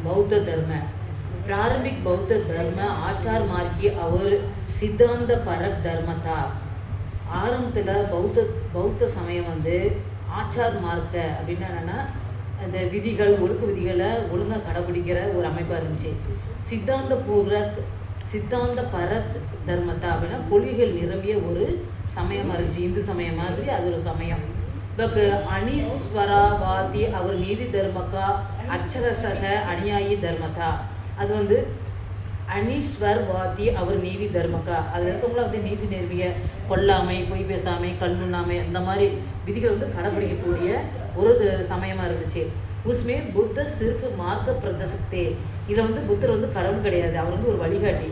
बौद्ध धर्म प्रारंभिक बौद्ध धर्म आचार मार्गी और सिद्धांत परक धर्म था. ஆரம்பத்தில் பௌத்த சமயம் வந்து ஆச்சார் மார்க்க அப்படின்னா என்னென்னா அந்த விதிகள் ஒழுக்க விதிகளை ஒழுங்காக கடைபிடிக்கிற ஒரு அமைப்பாக இருந்துச்சு. சித்தாந்த பரத் தர்மத்தா அப்படின்னா கொள்கைகள் நிரம்பிய ஒரு சமயமாக இருந்துச்சு. இந்து சமயம் மாதிரி அது ஒரு சமயம். இப்போ அனீஸ்வராவாதி அவர் நீதி தர்மக்கா அக்ஷரசக அநியாயி தர்மத்தா. அது வந்து அனீஸ்வர்வாதி அவர் நீதி தர்மக்கா. அதில் இருக்கவங்களாம் வந்து நீதி நேர்மைய கொல்லாமை, பொய் பேசாமை, கல்லுண்ணாமை அந்த மாதிரி விதிகளை வந்து கடைபிடிக்கக்கூடிய ஒரு சமயமாக இருந்துச்சு. உஸ்மே புத்த சிர்ஃப் மார்க்க பிரதசக்தே. இதில் வந்து புத்தர் வந்து கடவுள் கிடையாது, அவர் வந்து ஒரு வழிகாட்டி.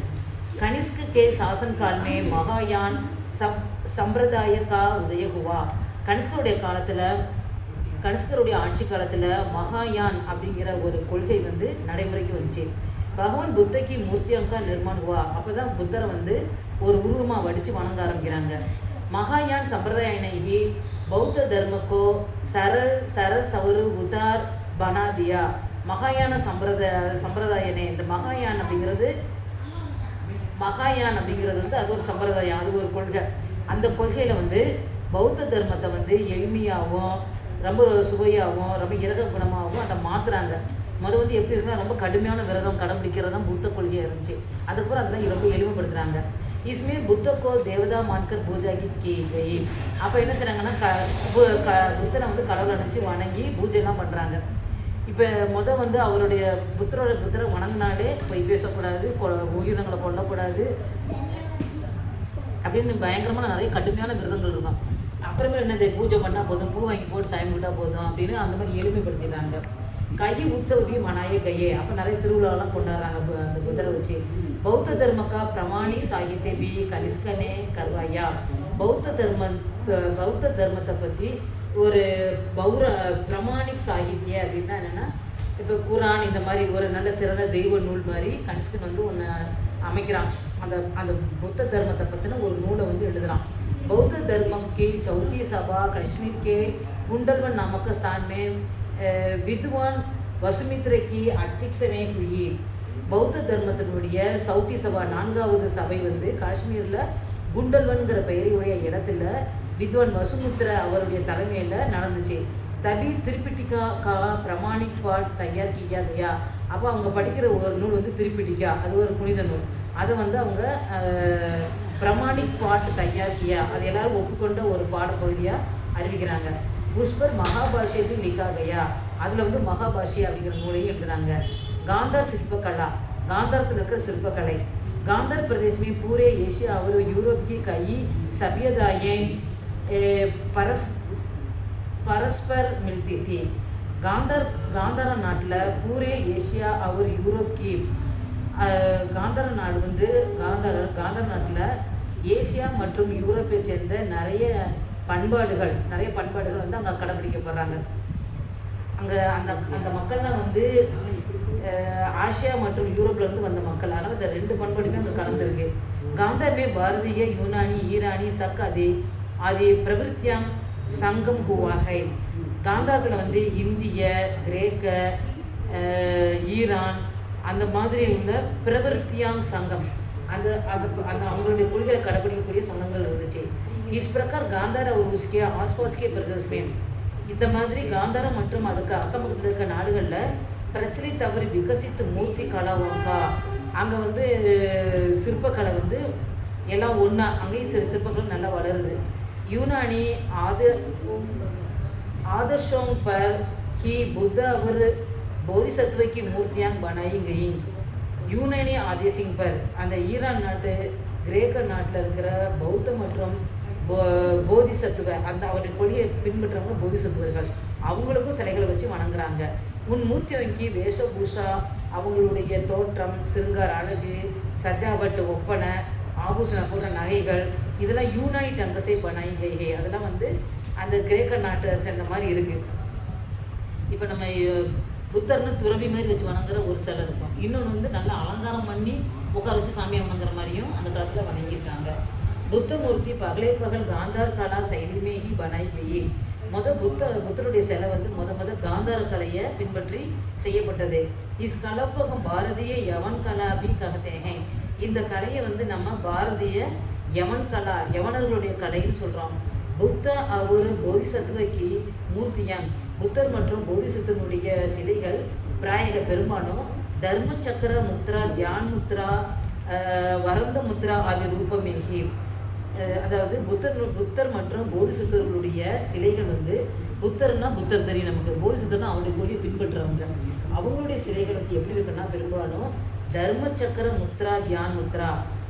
கனிஷ்க கே சாசன் காலனே மகாயான் சம்பிரதாய கா உதயகுவா. கனிஷ்கருடைய ஆட்சி காலத்தில் மகாயான் அப்படிங்கிற ஒரு கொள்கை வந்து நடைமுறைக்கு வந்துச்சு. பகவான் புத்தகி மூர்த்தியங்கா நிர்மாணுவா. அப்போ தான் புத்தரை வந்து ஒரு உருவமாக வடித்து வணங்க ஆரம்பிக்கிறாங்க. மகாயான் சம்பிரதாயனைகி பௌத்த தர்மக்கோ சரல் சவரு உதார் பனாதியா. மகாயான சம்பிரதாயனே. இந்த மகாயான் அப்படிங்கிறது வந்து அது ஒரு சம்பிரதாயம், அது ஒரு கொள்கை. அந்த கொள்கையில் வந்து பௌத்த தர்மத்தை வந்து எளிமையாகவும் ரொம்ப சுவையாகவும் ரொம்ப இலக குணமாகவும் அதை மாற்றுறாங்க. வந்து எப்படி இருக்குன்னா ரொம்ப கடுமையான விரதம் கடைபிடிக்கிறது தான் புத்த கொள்கையாக இருந்துச்சு. அதுக்கப்புறம் அதெல்லாம் ரொம்ப எளிமைப்படுத்துகிறாங்க. इसमें बुद्ध को देवता मानकर पूजा की गई. அப்போ என்ன செய்கிறாங்கன்னா புத்தனை வந்து கடவுளை நினச்சி வணங்கி பூஜைலாம் பண்ணுறாங்க. இப்போ வந்து அவருடைய புத்தரை வணங்கினாலே போய் பேசக்கூடாது, உயிரினங்களை கொல்லக்கூடாது அப்படின்னு பயங்கரமான நிறைய கடுமையான விரதங்கள் இருக்கும். அப்புறமே என்னது பூஜை பண்ணால் போதும், பூ வாங்கி போட்டு சாயம் விட்டால் போதும் அப்படின்னு அந்த மாதிரி எளிமைப்படுத்திடுறாங்க. கையை உற்சவி மனாய கையே. அப்போ நிறைய திருவிழாலாம் கொண்டாடுறாங்க அந்த புத்தரை வச்சு. பௌத்த தர்மக்கா பிரமாணி சாகித்யபி கனிஷ்கனே கர்வாயா. பௌத்த தர்மத்தை பற்றி ஒரு பிரமாணிக் சாகித்ய அப்படின்னா என்னென்னா இப்போ குரான் இந்த மாதிரி ஒரு நல்ல சிறந்த தெய்வ நூல் மாதிரி கனிஷ்கன் வந்து ஒன்று அமைக்கிறான். அந்த புத்த தர்மத்தை பற்றின ஒரு நூலை வந்து எழுதுகிறான். बौद्ध धर्म की चौथी सभा कश्मीर के कुंडलवन नामक स्थान में विद्वान वसुमित्र की अध्यक्ष में हुई. பௌத்த தர்மத்தினுடைய சவுத்தி சபா 4வது சபை வந்து காஷ்மீரில் குண்டல்வன்கிற பெயரையுடைய இடத்துல வித்வான் வசுமித்ர அவருடைய தலைமையில் நடந்துச்சு. தபி திரிபிட்டிகா கா பிரமாணிக் பாட் தயார் கியா கயா. அப்போ அவங்க படிக்கிற ஒரு நூல் வந்து திரிபிட்டிகா, அது ஒரு புனித நூல். அதை வந்து அவங்க பிரமாணிக் பாட் தயார் கியா, அது எல்லாரும் ஒப்புக்கொண்ட ஒரு பாடப்பகுதியாக அறிவிக்கிறாங்க. உஸ்பர் மகாபாஷ்யத்து லிக்கா கயா. அதில் வந்து மகாபாஷ்யா அப்படிங்கிற நூலையும் எழுதுறாங்க. காந்தார் சிற்பக்கலா. காந்தாரத்தில் இருக்கிற சிற்பக்கலை. காந்தார் பிரதேசமே பூரே ஏஷியா और यूरोप की कई सभ्यताएं परस्पर मिलती थी. காந்தார நாட்டில் பூரே ஏஷியா और यूरोप की காந்தார நாடு வந்து காந்தார நாட்டில் ஏசியா மற்றும் யூரோப்பை சேர்ந்த நிறைய பண்பாடுகள் வந்து அங்கே கடைபிடிக்கப்படுறாங்க. அங்கே அந்த மக்கள்லாம் வந்து ஆசியா மற்றும் யூரோப்லேருந்து வந்த மக்கள். அதனால் இந்த 2 பண்பாடுமே அங்கே கலந்துருக்கு. காந்தார்மே பாரதிய யூனானி ஈரானி சக் ஆதி பிரவிற்த்தியாம் சங்கம் ஹுவாகை. காந்தாரத்தில் வந்து இந்திய கிரேக்க ஈரான் அந்த மாதிரி உள்ள பிரவருத்தியாங் சங்கம் அந்த அவங்களுடைய கொள்கையை கடைபிடிக்கக்கூடிய சங்கங்கள் இருந்துச்சு. इस प्रकार गांधार और उसके आसपास के प्रदेश में இந்த மாதிரி காந்தாரம் மற்றும் அதுக்கு அக்கம்பக்கத்தில் இருக்க நாடுகளில் பிரச்சனை தவறி விகசித்து மூர்த்தி கலாவாங்கா. அங்கே வந்து சிற்பக்கலை வந்து எல்லாம் ஒன்றா அங்கேயும் சிற்பக்கலை நல்லா வளருது. யூனானி आदर्शों पर ही बुद्ध और बोधिसत्व की मूर्तियां बनाई गई. யூனானி ஆதிசிங் பர் அந்த ஈரான் நாட்டு கிரேக்க நாட்டில் இருக்கிற பௌத்த மற்றும் போதிசத்துவ அந்த அவருடைய கொடியை பின்பற்றவங்க போதிசத்துவர்கள், அவங்களுக்கும் சிலைகளை வச்சு வணங்குறாங்க. உன் மூர்த்தி வங்கி வேஷபூஷா அவங்களுடைய தோற்றம், சிங்கார் அழகு, சஜாவட் ஒப்பனை, ஆபூஷணம் போன்ற நகைகள் இதெல்லாம் யூனானி டங்கசை பனாய்கை. அதெல்லாம் வந்து அந்த கிரேக்க நாட்டை சேர்ந்த மாதிரி இருக்குது. இப்போ நம்ம புத்தர்னு துறவி மாதிரி வச்சு வணங்குற ஒரு சிலை இருக்கும். இன்னொன்று வந்து நல்லா அலங்காரம் பண்ணி உட்கார வச்சு சாமியை வணங்குற மாதிரியும் அந்த காலத்தில் வணங்கியிருக்காங்க. புத்த மூர்த்தி பகலே பகல் காந்தார் கலா சைலி में ही बनाई गई. புத்தருடைய சிலை வந்து முத காந்தார கலையை பின்பற்றி செய்யப்பட்டது. இஸ் கலப்பகம் பாரதிய யவன் கலாபி ககதேகை. இந்த கலையை வந்து நம்ம பாரதிய யவனர்களுடைய கலைன்னு சொல்கிறோம். புத்த ஒரு போதிசத்துவக்கு மூர்த்தியான். புத்தர் மற்றும் போதிசத்துவனுடைய சிலைகள் பிராயக பெரும்பாலும் தர்ம சக்கர முத்ரா, தியான் முத்ரா, வரந்த முத்ரா ஆகிய ரூபமேகி. அதாவது புத்தர் மற்றும் போதிசத்துவர்களுடைய சிலைகள் வந்து, புத்தர்னா புத்தர் தெரியும் நமக்கு, போதிசத்துவர்னா அவங்களுடைய கொள்கையை பின்பற்றுறவங்க. அவங்களுடைய சிலைகள் வந்து எப்படி இருக்குன்னா பெரும்பாலும் தர்ம சக்கர முத்ரா, தியான் முத்ரா.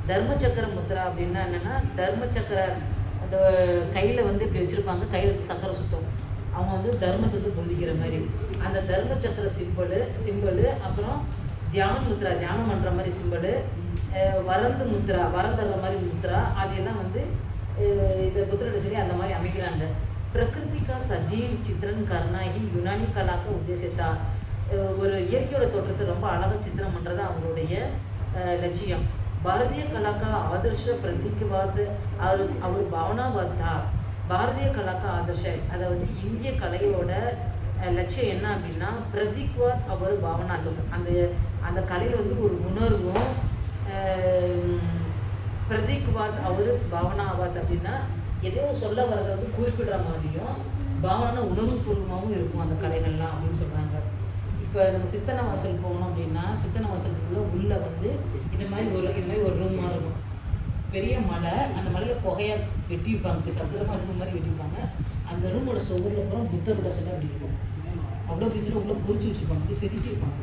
தர்ம சக்கர முத்ரா அப்படின்னா என்னென்னா, தர்ம சக்கர அந்த கையில் வந்து இப்படி வச்சுருப்பாங்க, கையில் சக்கரை சுத்தம், அவங்க வந்து தர்மத்துக்கு போதிக்கிற மாதிரி அந்த தர்ம சக்கர சிம்பிளு. அப்புறம் தியான முத்ரா, தியானம் பண்ணுற மாதிரி சிம்பிளு. வரந்து முத்ரா, வரந்தர்ற மாதிரி முத்ரா. அதையெல்லாம் வந்து இந்த புத்தரோட சிலை அந்த மாதிரி அமைக்கிறாங்க. பிரகிருதிகா சஜீவ் சித்திரன் கர்ணாகி யுனானி கலாக்க உத்தேசித்தா. ஒரு இயற்கையோட தோற்றத்தை ரொம்ப அழகாக சித்திரம் பண்ணுறது அவங்களுடைய லட்சியம். பாரதிய கலாக்கா ஆதர்ஷ பிரதீகவாத் அவர் பாவனாவாத் தா. பாரதிய கலாக்கா ஆதர்ஷ, அதாவது இந்திய கலையோட லட்சியம் என்ன அப்படின்னா பிரதீக்வாத் அவர் பாவனாத்வம். அந்த கலையில் வந்து ஒரு உணர்வும், பிரதீக்வாத் அவர் பாவனாவாத் அப்படின்னா எதையோ சொல்ல வர்றதை வந்து குறிப்பிடுற மாதிரியும், பாவனா உணர்வுபூர்வமாகவும் இருக்கும் அந்த கலைகள்லாம் அப்படின்னு சொல்கிறாங்க. இப்போ நம்ம சித்தனை வாசல் போகணும் அப்படின்னா, சித்தனை வாசலுக்குள்ள உள்ளே வந்து இது மாதிரி ஒரு ரூமாக இருக்கும். பெரிய மலை, அந்த மலையில் புகையாக வெட்டியிருப்பாங்க, சத்திரமாக ரூம் மாதிரி வெட்டியிருப்பாங்க. அந்த ரூமோட சுவரில் அப்புறம் புத்தரோட சிலை அப்படி இருக்கும். அவ்வளோ பீஸில் உள்ள பொறிச்சு வச்சுருப்பாங்க, அப்படி செதுக்கியிருப்பாங்க.